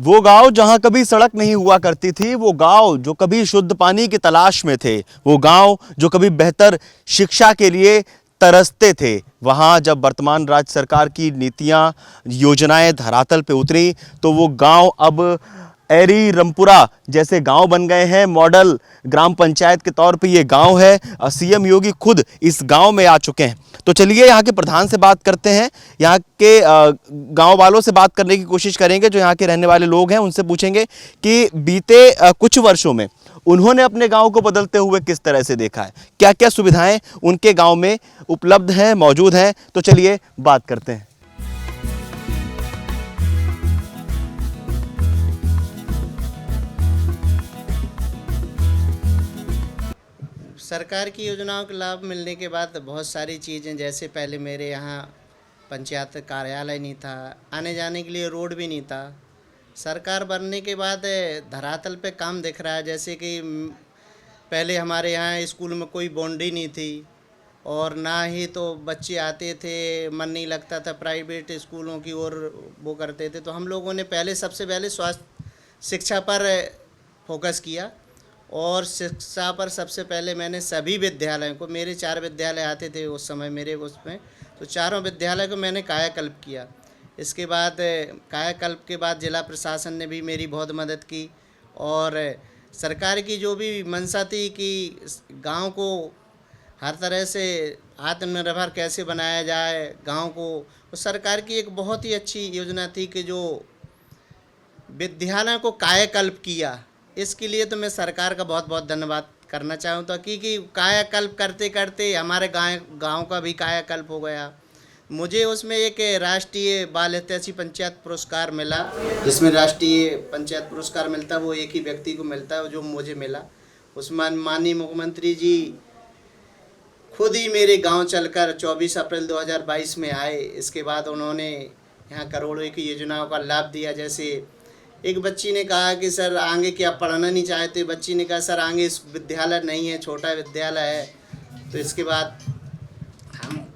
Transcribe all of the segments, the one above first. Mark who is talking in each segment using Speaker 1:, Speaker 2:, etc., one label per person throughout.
Speaker 1: वो गांव जहां कभी सड़क नहीं हुआ करती थी, वो गांव जो कभी शुद्ध पानी की तलाश में थे, वो गांव जो कभी बेहतर शिक्षा के लिए तरसते थे, वहां जब वर्तमान राज्य सरकार की नीतियां, योजनाएं धरातल पे उतरी तो वो गांव अब एरी रमपुरा जैसे गांव बन गए हैं। मॉडल ग्राम पंचायत के तौर पे ये गांव है। सीएम योगी खुद इस गांव में आ चुके हैं। तो चलिए यहाँ के प्रधान से बात करते हैं, यहाँ के गांव वालों से बात करने की कोशिश करेंगे, जो यहाँ के रहने वाले लोग हैं। उनसे पूछेंगे कि बीते कुछ वर्षों में उन्होंने अपने गांव को बदलते हुए किस तरह से देखा है, क्या क्या सुविधाएं उनके गांव में उपलब्ध हैं, मौजूद हैं। तो चलिए बात करते हैं।
Speaker 2: सरकार की योजनाओं का लाभ मिलने के बाद बहुत सारी चीज़ें, जैसे पहले मेरे यहाँ पंचायत कार्यालय नहीं था, आने जाने के लिए रोड भी नहीं था। सरकार बनने के बाद धरातल पे काम दिख रहा है। जैसे कि पहले हमारे यहाँ स्कूल में कोई बाउंड्री नहीं थी और ना ही तो बच्चे आते थे, मन नहीं लगता था, प्राइवेट स्कूलों की ओर वो करते थे। तो हम लोगों ने पहले सबसे पहले स्वास्थ्य शिक्षा पर फोकस किया और शिक्षा पर सबसे पहले मैंने सभी विद्यालयों को, मेरे 4 विद्यालय आते थे उस समय मेरे उसमें, तो चारों विद्यालय को मैंने कायाकल्प किया। इसके बाद कायाकल्प के बाद जिला प्रशासन ने भी मेरी बहुत मदद की और सरकार की जो भी मंशा थी कि गांव को हर तरह से आत्मनिर्भर कैसे बनाया जाए गांव को, तो सरकार की एक बहुत ही अच्छी योजना थी कि जो विद्यालय को कायाकल्प किया। इसके लिए तो मैं सरकार का बहुत बहुत धन्यवाद करना चाहूँगा, क्योंकि कायाकल्प करते करते हमारे गांव का भी कायाकल्प हो गया। मुझे उसमें एक राष्ट्रीय बाल हितैषी पंचायत पुरस्कार मिला, जिसमें राष्ट्रीय पंचायत पुरस्कार मिलता है वो एक ही व्यक्ति को मिलता है, जो मुझे मिला। उसमें माननीय मुख्यमंत्री जी खुद ही मेरे गांव चलकर 24 अप्रैल 2022 में आए। इसके बाद उन्होंने यहाँ करोड़ों की योजनाओं का लाभ दिया। जैसे एक बच्ची ने कहा कि सर आगे क्या पढ़ना नहीं चाहते, बच्ची ने कहा सर आगे इस विद्यालय नहीं है, छोटा विद्यालय है। तो इसके बाद हम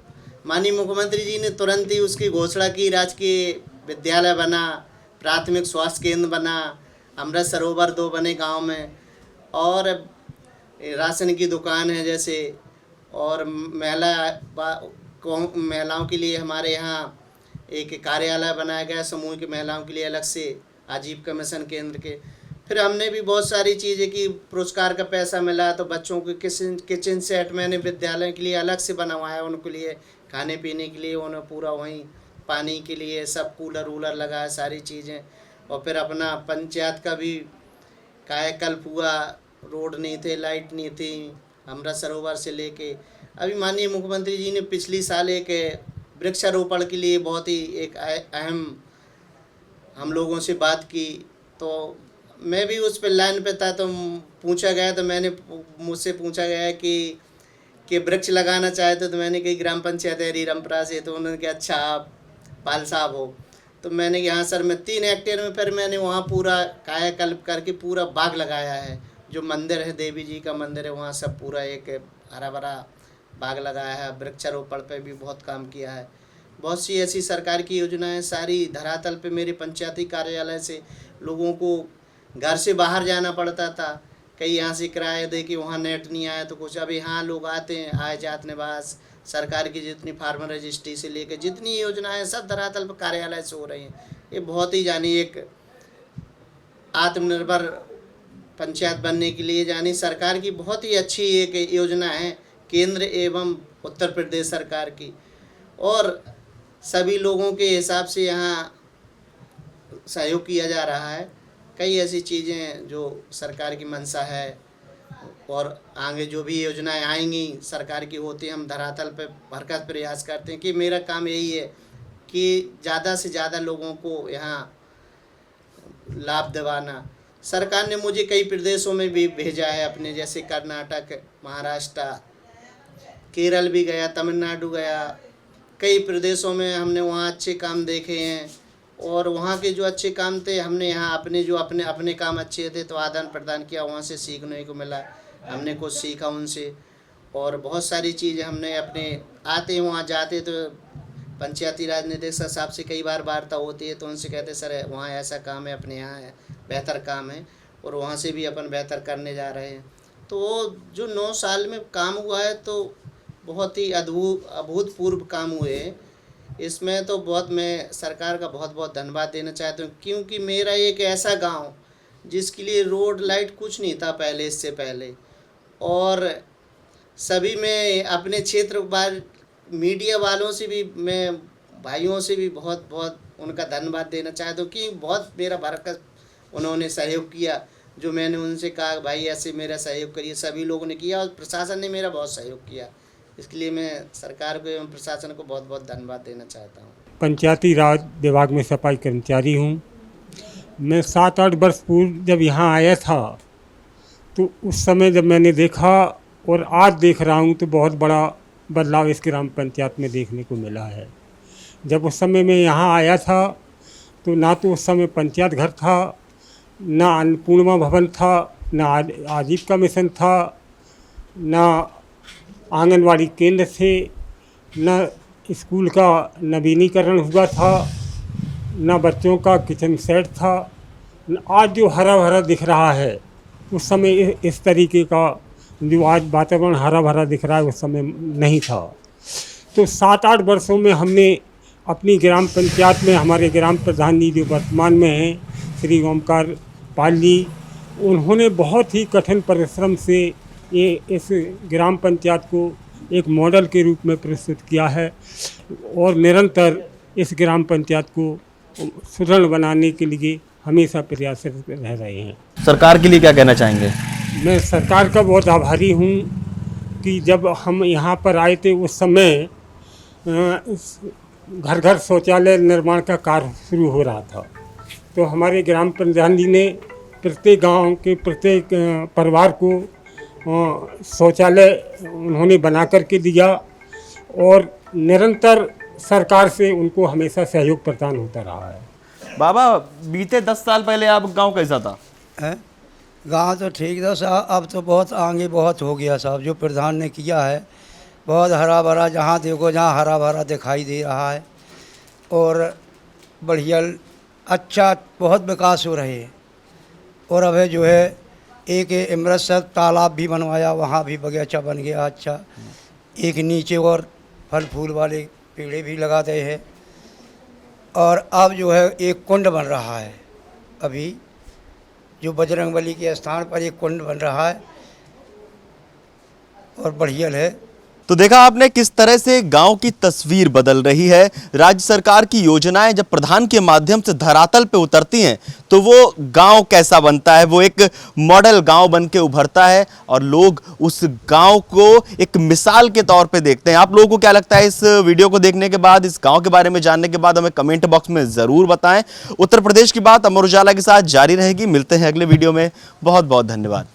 Speaker 2: माननीय मुख्यमंत्री जी ने तुरंत ही उसकी घोषणा की, राजकीय विद्यालय बना, प्राथमिक स्वास्थ्य केंद्र बना, अमृत सरोवर 2 बने गांव में, और राशन की दुकान है जैसे, और महिलाओं के लिए हमारे यहाँ एक कार्यालय बनाया गया समूह की महिलाओं के लिए अलग से, आजीविका मिशन केंद्र के। फिर हमने भी बहुत सारी चीज़ें की, पुरस्कार का पैसा मिला तो बच्चों के किचन सेट मैंने विद्यालय के लिए अलग से बनवाया, उनके लिए खाने पीने के लिए, उन्हें पूरा वहीं पानी के लिए सब कूलर वूलर लगाया, सारी चीज़ें। और फिर अपना पंचायत का भी कायाकल्प हुआ, रोड नहीं थे, लाइट नहीं थी, अमृत सरोवर से लेके अभी माननीय मुख्यमंत्री जी ने पिछली साल एक वृक्षारोपण के लिए बहुत ही एक अहम हम लोगों से बात की। तो मैं भी उस पर लाइन पे था, तो पूछा गया, तो मुझसे पूछा गया कि वृक्ष लगाना चाहते, तो मैंने कही ग्राम पंचायत एरी रमपुरा से। तो उन्होंने कहा अच्छा आप पाल साहब हो। तो मैंने कहा हाँ सर, मैं 3 हेक्टेयर में फिर मैंने वहाँ पूरा कायाकल्प करके पूरा बाग लगाया है। जो मंदिर है, देवी जी का मंदिर है, वहाँ सब पूरा एक हरा भरा बाग लगाया है। वृक्षारोपण पे भी बहुत काम किया है। बहुत सी ऐसी सरकार की योजनाएं सारी धरातल पे मेरे पंचायती कार्यालय से लोगों को घर से बाहर जाना पड़ता था, कहीं यहाँ से किराया दे कि वहाँ नेट नहीं आया तो कुछ। अभी हाँ लोग आते हैं, आए जात निवास, सरकार की जितनी फार्मर रजिस्ट्री से लेकर जितनी योजनाएं सब धरातल पर कार्यालय से हो रही हैं। ये बहुत ही जानी एक आत्मनिर्भर पंचायत बनने के लिए जानी सरकार की बहुत ही अच्छी एक योजना है, केंद्र एवं उत्तर प्रदेश सरकार की। और सभी लोगों के हिसाब से यहाँ सहयोग किया जा रहा है। कई ऐसी चीज़ें जो सरकार की मंशा है और आगे जो भी योजनाएं आएंगी सरकार की होती है, हम धरातल पे भरसक प्रयास करते हैं कि मेरा काम यही है कि ज़्यादा से ज़्यादा लोगों को यहाँ लाभ दिलाना। सरकार ने मुझे कई प्रदेशों में भी भेजा है अपने, जैसे कर्नाटक, महाराष्ट्र, केरल भी गया, तमिलनाडु गया, कई प्रदेशों में हमने वहाँ अच्छे काम देखे हैं। और वहाँ के जो अच्छे काम थे हमने यहाँ अपने जो अपने काम अच्छे थे तो आदान प्रदान किया, वहाँ से सीखने को मिला, हमने कुछ सीखा उनसे। और बहुत सारी चीज़ें हमने अपने आते वहाँ जाते तो पंचायती राज निदेशक साहब से कई बार वार्ता होती है तो उनसे कहते सर वहाँ ऐसा काम है, अपने यहाँ है बेहतर काम है, और वहाँ से भी अपन बेहतर करने जा रहे हैं। तो वो जो 9 साल में काम हुआ है तो बहुत ही अभूतपूर्व काम हुए हैं। इसमें तो बहुत मैं सरकार का बहुत बहुत धन्यवाद देना चाहता हूँ, क्योंकि मेरा एक ऐसा गांव जिसके लिए रोड लाइट कुछ नहीं था पहले, इससे पहले, और सभी मैं अपने क्षेत्र बार मीडिया वालों से भी, मैं भाइयों से भी बहुत बहुत उनका धन्यवाद देना चाहता हूँ कि बहुत मेरा बरकत उन्होंने सहयोग किया। जो मैंने उनसे कहा भाई ऐसे मेरा सहयोग करिए, सभी लोगों ने किया और प्रशासन ने मेरा बहुत सहयोग किया। इसके लिए मैं सरकार को एवं प्रशासन को बहुत बहुत धन्यवाद देना चाहता हूँ।
Speaker 3: पंचायती राज विभाग में सफाई कर्मचारी हूँ। मैं 7-8 वर्ष पूर्व जब यहाँ आया था तो उस समय जब मैंने देखा और आज देख रहा हूँ तो बहुत बड़ा बदलाव इस ग्राम पंचायत में देखने को मिला है। जब उस समय मैं यहाँ आया था तो ना तो उस समय पंचायत घर था, ना अन्नपूर्णा भवन था, ना आजीविका मिशन था, ना आंगनवाड़ी केंद्र थे, न स्कूल का नवीनीकरण हुआ था, न बच्चों का किचन सेट था। आज जो हरा भरा दिख रहा है उस समय इस तरीके का जो आज वातावरण हरा भरा दिख रहा है उस समय नहीं था। तो 7-8 वर्षों में हमने अपनी ग्राम पंचायत में हमारे ग्राम प्रधान जी जो वर्तमान में हैं श्री ओमकार पाल जी, उन्होंने बहुत ही कठिन परिश्रम से ये इस ग्राम पंचायत को एक मॉडल के रूप में प्रस्तुत किया है और निरंतर इस ग्राम पंचायत को सुदृढ़ बनाने के लिए हमेशा प्रयासरत रह रहे हैं।
Speaker 1: सरकार के लिए क्या कहना चाहेंगे?
Speaker 3: मैं सरकार का बहुत आभारी हूँ कि जब हम यहाँ पर आए थे उस समय घर घर शौचालय निर्माण का कार्य शुरू हो रहा था। तो हमारे ग्राम प्रधान जी ने प्रत्येक गांव के प्रत्येक परिवार को शौचालय उन्होंने बना करके दिया और निरंतर सरकार से उनको हमेशा सहयोग प्रदान होता रहा है।
Speaker 1: बाबा, बीते 10 साल पहले आप गांव कैसा था?
Speaker 4: गांव तो ठीक था साहब, अब तो बहुत आगे बहुत हो गया साहब। जो प्रधान ने किया है बहुत हरा भरा, जहाँ देखो जहाँ हरा भरा दिखाई दे रहा है और बढ़िया अच्छा बहुत विकास हो रहे हैं। और अब जो है एक अमृतसर तालाब भी बनवाया, वहाँ भी बगीचा बन गया अच्छा। एक नीचे और फल फूल वाले पेड़े भी लगा गए हैं और अब जो है एक कुंड बन रहा है। अभी जो बजरंगबली के स्थान पर एक कुंड बन रहा है और बढ़िया है।
Speaker 1: तो देखा आपने किस तरह से गांव की तस्वीर बदल रही है। राज्य सरकार की योजनाएं जब प्रधान के माध्यम से धरातल पे उतरती हैं तो वो गांव कैसा बनता है, वो एक मॉडल गांव बन के उभरता है और लोग उस गांव को एक मिसाल के तौर पे देखते हैं। आप लोगों को क्या लगता है इस वीडियो को देखने के बाद, इस गांव के बारे में जानने के बाद? हमें कमेंट बॉक्स में ज़रूर बताएं। उत्तर प्रदेश की बात अमर उजाला के साथ जारी रहेगी। मिलते हैं अगले वीडियो में। बहुत बहुत धन्यवाद।